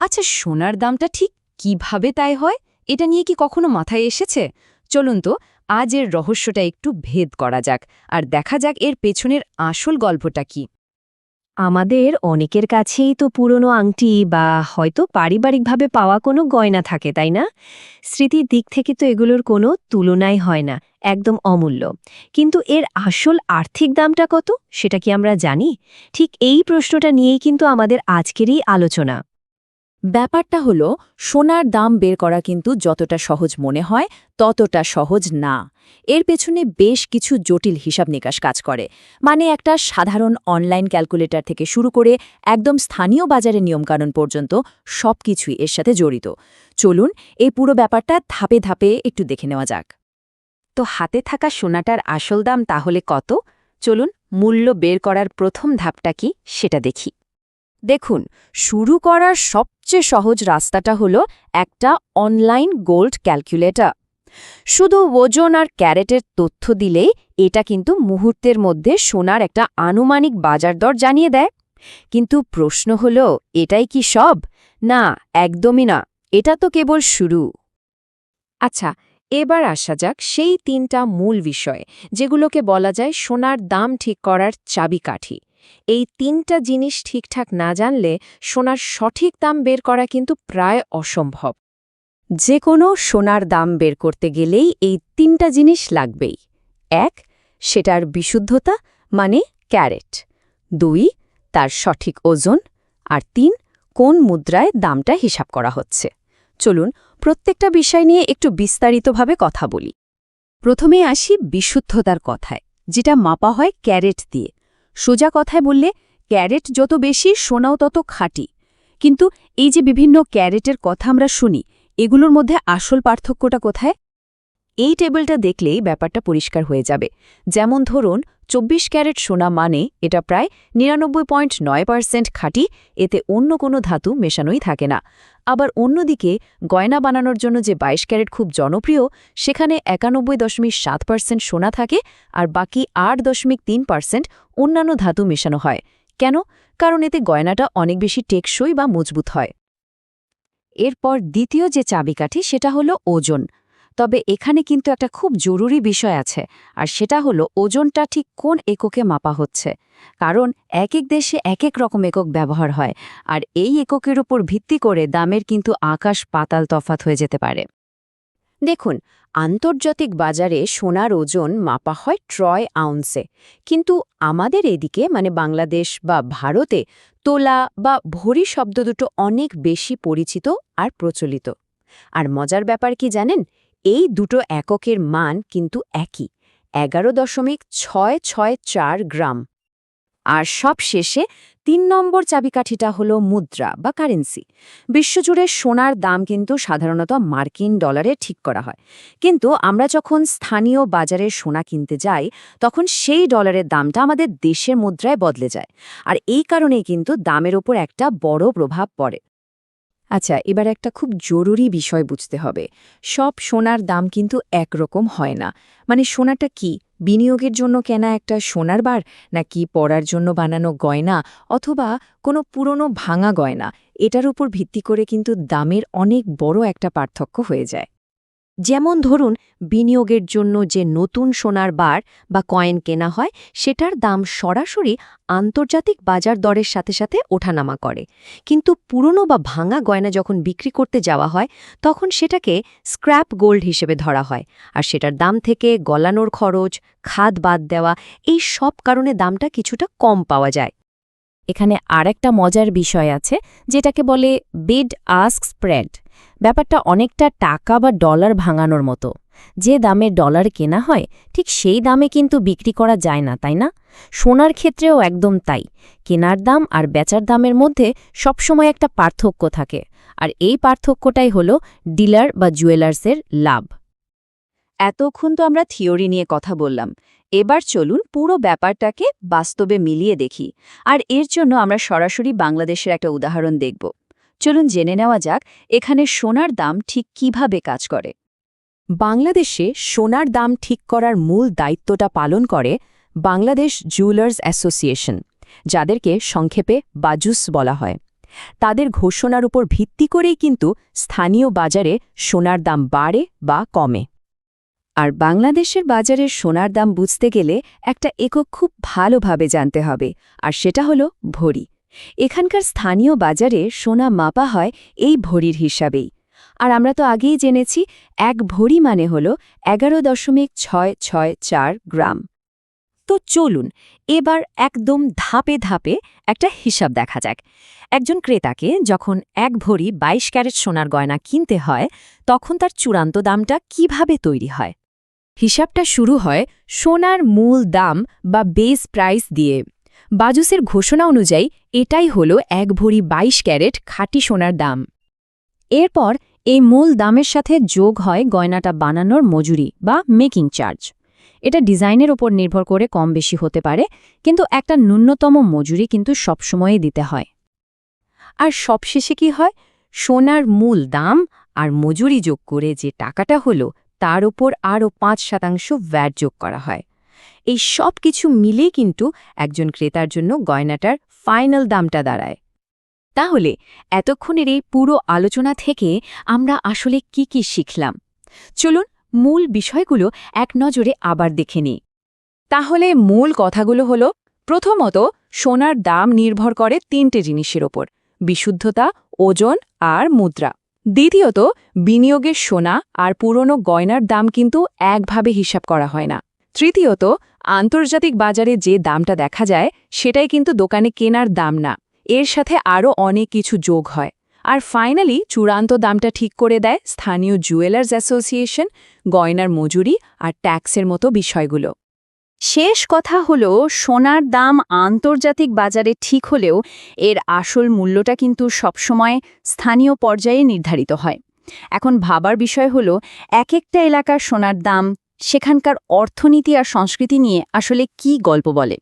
আচ্ছা, সোনার দামটা ঠিক কিভাবে তাই হয়, এটা নিয়ে কি কখনো মাথায় এসেছে? চলুন তো আজ এর রহস্যটা একটু ভেদ করা যাক আর দেখা যাক এর পেছনের আসল গল্পটা কি। আমাদের অনেকের কাছেই তো পুরনো আংটি বা হয়তো পারিবারিকভাবে পাওয়া কোনো গয়না থাকে, তাই না? স্মৃতির দিক থেকে তো এগুলোর কোনো তুলনাই হয় না, একদম অমূল্য। কিন্তু এর আসল আর্থিক দামটা কত, সেটা কি আমরা জানি? ঠিক এই প্রশ্নটা নিয়েই কিন্তু আমাদের আজকেরই আলোচনা। ব্যাপারটা হলো, সোনার দাম বের করা কিন্তু যতটা সহজ মনে হয় ততটা সহজ না। এর পেছনে বেশ কিছু জটিল হিসাব নিকাশ কাজ করে। মানে একটা সাধারণ অনলাইন ক্যালকুলেটর থেকে শুরু করে একদম স্থানীয় বাজারের নিয়মকানুন পর্যন্ত সবকিছুই এর সাথে জড়িত। চলুন এই পুরো ব্যাপারটা ধাপে ধাপে একটু দেখে নেওয়া যাক। তো হাতে থাকা সোনাটার আসল দাম তাহলে কত? চলুন মূল্য বের করার প্রথম ধাপটা কি সেটা দেখি। দেখুন, শুরু করার সবচেয়ে সহজ রাস্তাটা হলো একটা অনলাইন গোল্ড ক্যালকুলেটর। শুধু ওজন আর ক্যারেটের তথ্য দিলেই এটা কিন্তু মুহূর্তের মধ্যে সোনার একটা আনুমানিক বাজার দর জানিয়ে দেয়। কিন্তু প্রশ্ন হলো, এটাই কি সব? না, একদমই না। এটা তো কেবল শুরু। আচ্ছা, এবার আসা যাক সেই তিনটা মূল বিষয় যেগুলোকে বলা যায় সোনার দাম ঠিক করার চাবিকাঠি। এই তিনটা জিনিস ঠিকঠাক না জানলে সোনার সঠিক দাম বের করা কিন্তু প্রায় অসম্ভব। যে কোনো সোনার দাম বের করতে গেলেই এই তিনটা জিনিস লাগবেই। ১. সেটার বিশুদ্ধতা, মানে ক্যারেট। ২. তার সঠিক ওজন। আর ৩. কোন মুদ্রায় দামটা হিসাব করা হচ্ছে। চলুন প্রত্যেকটা বিষয় নিয়ে একটু বিস্তারিতভাবে কথা বলি। প্রথমে আসি বিশুদ্ধতার কথায়, যেটা মাপা হয় ক্যারেট দিয়ে। সোজা কথায় বললে, ক্যারেট যত বেশি সোনাও তত খাঁটি। কিন্তু এই যে বিভিন্ন ক্যারেটের কথা আমরা শুনি, এগুলোর মধ্যে আসল পার্থক্যটা কোথায়? এই টেবিলটা দেখলেই ব্যাপারটা পরিষ্কার হয়ে যাবে। যেমন ধরুন, ২৪ ক্যারেট সোনা মানে এটা প্রায় ৯৯.৯% খাঁটি, এতে অন্য কোনো ধাতু মেশানোই থাকে না। আবার অন্যদিকে গয়না বানানোর জন্য যে ২২ ক্যারেট খুব জনপ্রিয়, সেখানে ৯১.৭% সোনা থাকে আর বাকি ৮.৩% অন্যান্য ধাতু মেশানো হয়। কেন? কারণ এতে গয়নাটা অনেক বেশি টেকসই বা মজবুত হয়। এরপর দ্বিতীয় যে চাবিকাঠি সেটা হলো ওজন। তবে এখানে কিন্তু একটা খুব জরুরি বিষয় আছে, আর সেটা হলো ওজনটা ঠিক কোন এককে মাপা হচ্ছে। কারণ এক এক দেশে এক এক রকম একক ব্যবহার হয়, আর এই এককের উপর ভিত্তি করে দামের কিন্তু আকাশ পাতাল তফাত হয়ে যেতে পারে। দেখুন, আন্তর্জাতিক বাজারে সোনার ওজন মাপা হয় ট্রয় আউন্সে, কিন্তু আমাদের এদিকে মানে বাংলাদেশ বা ভারতে তোলা বা ভরি শব্দ দুটো অনেক বেশি পরিচিত আর প্রচলিত। আর মজার ব্যাপার কি জানেন, এই দুটো এককের মান কিন্তু একই, ১১.৬৬৪ গ্রাম। আর সব শেষে ৩ নম্বর চাবিকাঠিটা হলো মুদ্রা বা কারেন্সি। বিশ্বজুড়ে সোনার দাম কিন্তু সাধারণত মার্কিন ডলারে ঠিক করা হয়, কিন্তু আমরা যখন স্থানীয় বাজারে সোনা কিনতে যাই তখন সেই ডলারের দামটা আমাদের দেশের মুদ্রায় বদলে যায়। আর এই কারণেই কিন্তু দামের ওপর একটা বড় প্রভাব পড়ে। আচ্ছা, এবার একটা খুব জরুরি বিষয় বুঝতে হবে। সব সোনার দাম কিন্তু একরকম হয় না। মানে সোনাটা কি, বিনিয়োগের জন্য কেনা একটা সোনার বার, নাকি পরার জন্য বানানো গয়না, অথবা কোনো পুরনো ভাঙা গয়না, এটার উপর ভিত্তি করে কিন্তু দামের অনেক বড় একটা পার্থক্য হয়ে যায়। যেমন ধরুন, বিনিয়োগের জন্য যে নতুন সোনার বার বা কয়েন কেনা হয়, সেটার দাম সরাসরি আন্তর্জাতিক বাজার দরের সাথে সাথে ওঠানামা করে। কিন্তু পুরনো বা ভাঙা গয়না যখন বিক্রি করতে যাওয়া হয়, তখন সেটাকে স্ক্র্যাপ গোল্ড হিসেবে ধরা হয়, আর সেটার দাম থেকে গলানোর খরচ, খাত বাদ দেওয়া, এই সব কারণে দামটা কিছুটা কম পাওয়া যায়। এখানে আরেকটা মজার বিষয় আছে, যেটাকে বলে বিড আস্ক স্প্রেড। ব্যাপারটা অনেকটা টাকা বা ডলার ভাঙানোর মতো। যে দামে ডলার কেনা হয়, ঠিক সেই দামে কিন্তু বিক্রি করা যায় না, তাই না? সোনার ক্ষেত্রেও একদম তাই। কেনার দাম আর বেচার দামের মধ্যে সবসময় একটা পার্থক্য থাকে, আর এই পার্থক্যটাই হলো ডিলার বা জুয়েলার্সের লাভ। এতক্ষণ তো আমরা থিওরি নিয়ে কথা বললাম, এবার চলুন পুরো ব্যাপারটাকে বাস্তবে মিলিয়ে দেখি। আর এর জন্য আমরা সরাসরি বাংলাদেশের একটা উদাহরণ দেখব। চলুন জেনে নেওয়া যাক এখানে সোনার দাম ঠিক কিভাবে কাজ করে। বাংলাদেশে সোনার দাম ঠিক করার মূল দায়িত্বটা পালন করে বাংলাদেশ জুয়েলার্স অ্যাসোসিয়েশন, যাদেরকে সংক্ষেপে বাজুস বলা হয়। তাদের ঘোষণার উপর ভিত্তি করেই কিন্তু স্থানীয় বাজারে সোনার দাম বাড়ে বা কমে। আর বাংলাদেশের বাজারের সোনার দাম বুঝতে গেলে একটা একক খুব ভালোভাবে জানতে হবে, আর সেটা হলো ভরি। এখানকার স্থানীয় বাজারে সোনা মাপা হয় এই ভরির হিসাবেই। আর আমরা তো আগেই জেনেছি 1 ভরি মানে হল 11.664 গ্রাম। তো চলুন এবার একদম ধাপে ধাপে একটা হিসাব দেখা যাক। একজন ক্রেতাকে যখন 1 ভরি 22 ক্যারেট সোনার গয়না কিনতে হয়, তখন তার চূড়ান্ত দামটা কিভাবে তৈরি হয়? হিসাবটা শুরু হয় সোনার মূল দাম বা বেস প্রাইস দিয়ে। বাজুসের ঘোষণা অনুযায়ী এটাই হলো 1 ভরি 22 ক্যারেট খাঁটি সোনার দাম। এরপর এই মূল দামের সাথে যোগ হয় গয়নাটা বানানোর মজুরি বা মেকিং চার্জ। এটা ডিজাইনের ওপর নির্ভর করে কম বেশি হতে পারে, কিন্তু একটা ন্যূনতম মজুরি কিন্তু সবসময়ই দিতে হয়। আর সবশেষে কি হয়? সোনার মূল দাম আর মজুরি যোগ করে যে টাকাটা হলো, তার উপর আরও 5% ভ্যাট যোগ করা হয়। এই সব কিছু মিলেই কিন্তু একজন ক্রেতার জন্য গয়নাটার ফাইনাল দামটা দাঁড়ায়। তাহলে এতক্ষণের এই পুরো আলোচনা থেকে আমরা আসলে কি কি শিখলাম? চলুন মূল বিষয়গুলো এক নজরে আবার দেখে নিই। তাহলে মূল কথাগুলো হলো, প্রথমত সোনার দাম নির্ভর করে 3টে জিনিসের ওপর: বিশুদ্ধতা, ওজন আর মুদ্রা। দ্বিতীয়ত, বিনিয়োগের সোনা আর পুরনো গয়নার দাম কিন্তু একভাবে হিসাব করা হয় না। তৃতীয়ত, আন্তর্জাতিক বাজারে যে দামটা দেখা যায় সেটাই কিন্তু দোকানে কেনার দাম না, এর সাথে আরও অনেক কিছু যোগ হয়। আর ফাইনালি চূড়ান্ত দামটা ঠিক করে দেয় স্থানীয় জুয়েলার্স অ্যাসোসিয়েশন, গয়নার মজুরি আর ট্যাক্সের মতো বিষয়গুলো। শেষ কথা হলো, সোনার দাম আন্তর্জাতিক বাজারে ঠিক হলেও এর আসল মূল্যটা কিন্তু সবসময় স্থানীয় পর্যায়ে নির্ধারিত হয়। এখন ভাবার বিষয় হলো, এক একটা এলাকার সোনার দাম সেখানকার অর্থনীতি আর সংস্কৃতি নিয়ে আসলে কী গল্প বলে।